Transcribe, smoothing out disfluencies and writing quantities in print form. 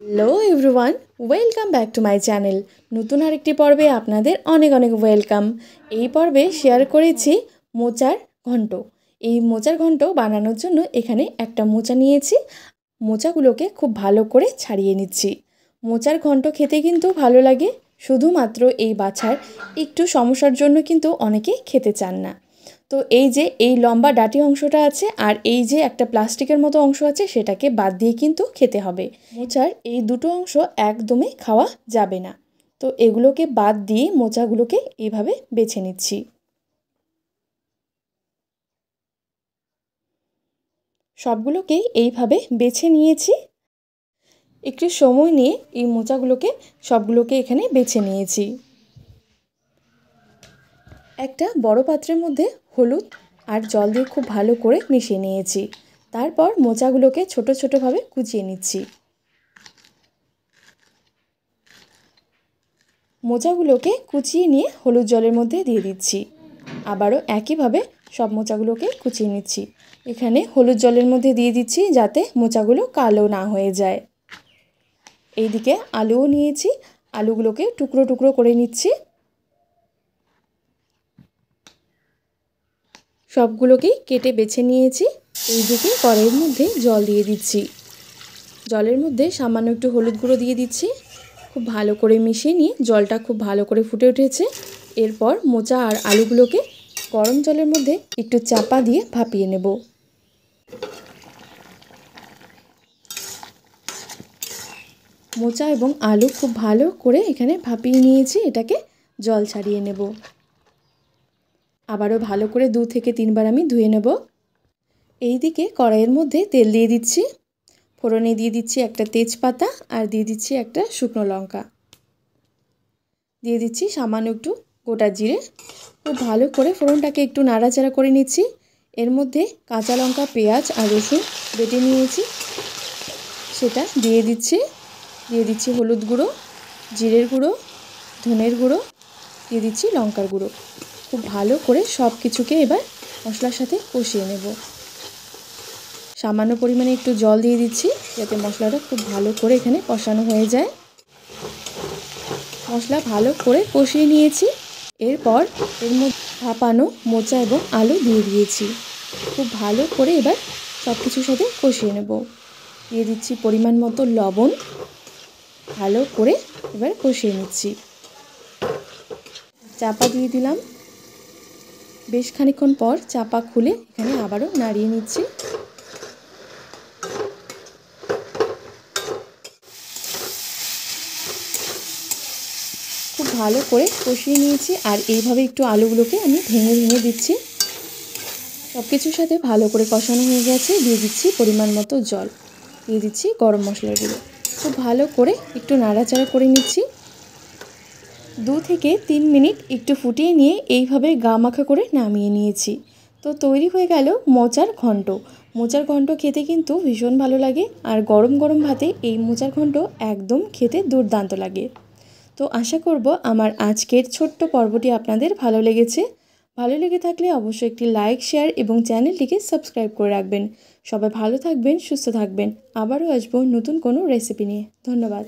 Hello everyone, welcome back to my channel. নতুন আরেকটি পর্বে আপনাদের অনেক অনেক ওয়েলকাম। এই পর্বে শেয়ার করেছি মোচার ঘন্ট। এই মোচার ঘন্ট বানানোর জন্য এখানে একটা মোচা নিয়েছি। মোচাগুলোকে খুব ভালো করে ছাড়িয়ে নিচ্ছি। মোচার ঘন্ট খেতে কিন্তু ভালো লাগে, শুধুমাত্র এই বাছার একটু সমস্যার জন্য কিন্তু অনেকে খেতে চান না। তো এই যে এই লম্বা ডাঁটি অংশটা আছে আর এই যে একটা প্লাস্টিকের মতো অংশ আছে, সেটাকে বাদ দিয়ে কিন্তু খেতে হবে। মোচার এই দুটো অংশ একদমই খাওয়া যাবে না। তো এগুলোকে বাদ দিয়ে মোচাগুলোকে এইভাবে বেছে নিচ্ছি। সবগুলোকেই এইভাবে বেছে নিয়েছি। একটু সময় নিয়ে এই মোচাগুলোকে সবগুলোকে এখানে বেছে নিয়েছি। একটা বড় পাত্রের মধ্যে হলুদ আর জল দিয়ে খুব ভালো করে মিশিয়ে নিয়েছি। তারপর মোচাগুলোকে ছোট ছোটোভাবে কুচিয়ে নিচ্ছি। মোচাগুলোকে কুচিয়ে নিয়ে হলুদ জলের মধ্যে দিয়ে দিচ্ছি। আবারও একইভাবে সব মোচাগুলোকে কুচিয়ে নিচ্ছি। এখানে হলুদ জলের মধ্যে দিয়ে দিচ্ছি যাতে মোচাগুলো কালো না হয়ে যায়। এইদিকে আলুও নিয়েছি, আলুগুলোকে টুকরো টুকরো করে নিচ্ছি। সবগুলোকেই কেটে বেছে নিয়েছি। এইদিকে কড়াইয়ের মধ্যে জল দিয়ে দিচ্ছি। জলের মধ্যে সামান্য একটু হলুদ গুঁড়ো দিয়ে দিচ্ছি। খুব ভালো করে মিশিয়ে নিয়ে জলটা খুব ভালো করে ফুটে উঠেছে। এরপর মোচা আর আলুগুলোকে গরম জলের মধ্যে একটু চাপা দিয়ে ভাপিয়ে নেব। মোচা এবং আলু খুব ভালো করে এখানে ভাপিয়ে নিয়েছি, এটাকে জল ছাড়িয়ে নেব। আবারও ভালো করে 2 থেকে 3 বার আমি ধুয়ে নেব। এইদিকে কড়াইয়ের মধ্যে তেল দিয়ে দিচ্ছি। ফোড়নে দিয়ে দিচ্ছি একটা তেজপাতা আর দিয়ে দিচ্ছি একটা শুকনো লঙ্কা। দিয়ে দিচ্ছি সামান্য একটু গোটা জিরে। খুব ভালো করে ফোড়নটাকে একটু নাড়াচাড়া করে নিচ্ছি। এর মধ্যে কাঁচা লঙ্কা, পেঁয়াজ আর রসুন বেটে নিয়েছি, সেটা দিয়ে দিচ্ছি। দিয়ে দিচ্ছি হলুদ গুঁড়ো, জিরের গুঁড়ো, ধনের গুঁড়ো, দিয়ে দিচ্ছি লঙ্কার গুঁড়ো। খুব ভালো করে সব কিছুকে এবার মশলার সাথে কষিয়ে নেব। সামান্য পরিমাণে একটু জল দিয়ে দিচ্ছি যাতে মশলাটা খুব ভালো করে এখানে কষানো হয়ে যায়। মশলা ভালো করে কষিয়ে নিয়েছি। এরপর এর মধ্যে ভাপানো মোচা এবং আলু দিয়ে দিয়েছি। খুব ভালো করে এবার সব কিছুর সাথে কষিয়ে নেব। দিয়ে দিচ্ছি পরিমাণ মতো লবণ। ভালো করে এবার কষিয়ে নিচ্ছি। চাপা দিয়ে দিলাম। বেশ খানিকক্ষণ পর চাপা খুলে এখানে আবারও নাড়িয়ে নিচ্ছি। খুব ভালো করে কষিয়ে নিয়েছি আর এইভাবে একটু আলুগুলোকে আমি ভেঙে ভেঙে দিচ্ছি। সব কিছুর সাথে ভালো করে কষানো হয়ে গেছে। দিয়ে দিচ্ছি পরিমাণ মতো জল, দিয়ে দিচ্ছি গরম মশলার গুঁড়ো। খুব ভালো করে একটু নাড়াচাড়া করে নিচ্ছি। 2 থেকে 3 মিনিট একটু ফুটিয়ে নিয়ে এইভাবে গা মাখা করে নামিয়ে নিয়েছি। তো তৈরি হয়ে গেল মোচার ঘন্ট। মোচার ঘন্ট খেতে কিন্তু ভীষণ ভালো লাগে আর গরম গরম ভাতে এই মোচার ঘন্ট একদম খেতে দুর্দান্ত লাগে। তো আশা করব আমার আজকের ছোট্ট পর্বটি আপনাদের ভালো লেগেছে। ভালো লেগে থাকলে অবশ্যই একটি লাইক, শেয়ার এবং চ্যানেলটিকে সাবস্ক্রাইব করে রাখবেন। সবাই ভালো থাকবেন, সুস্থ থাকবেন। আবারও আসবো নতুন কোনো রেসিপি নিয়ে। ধন্যবাদ।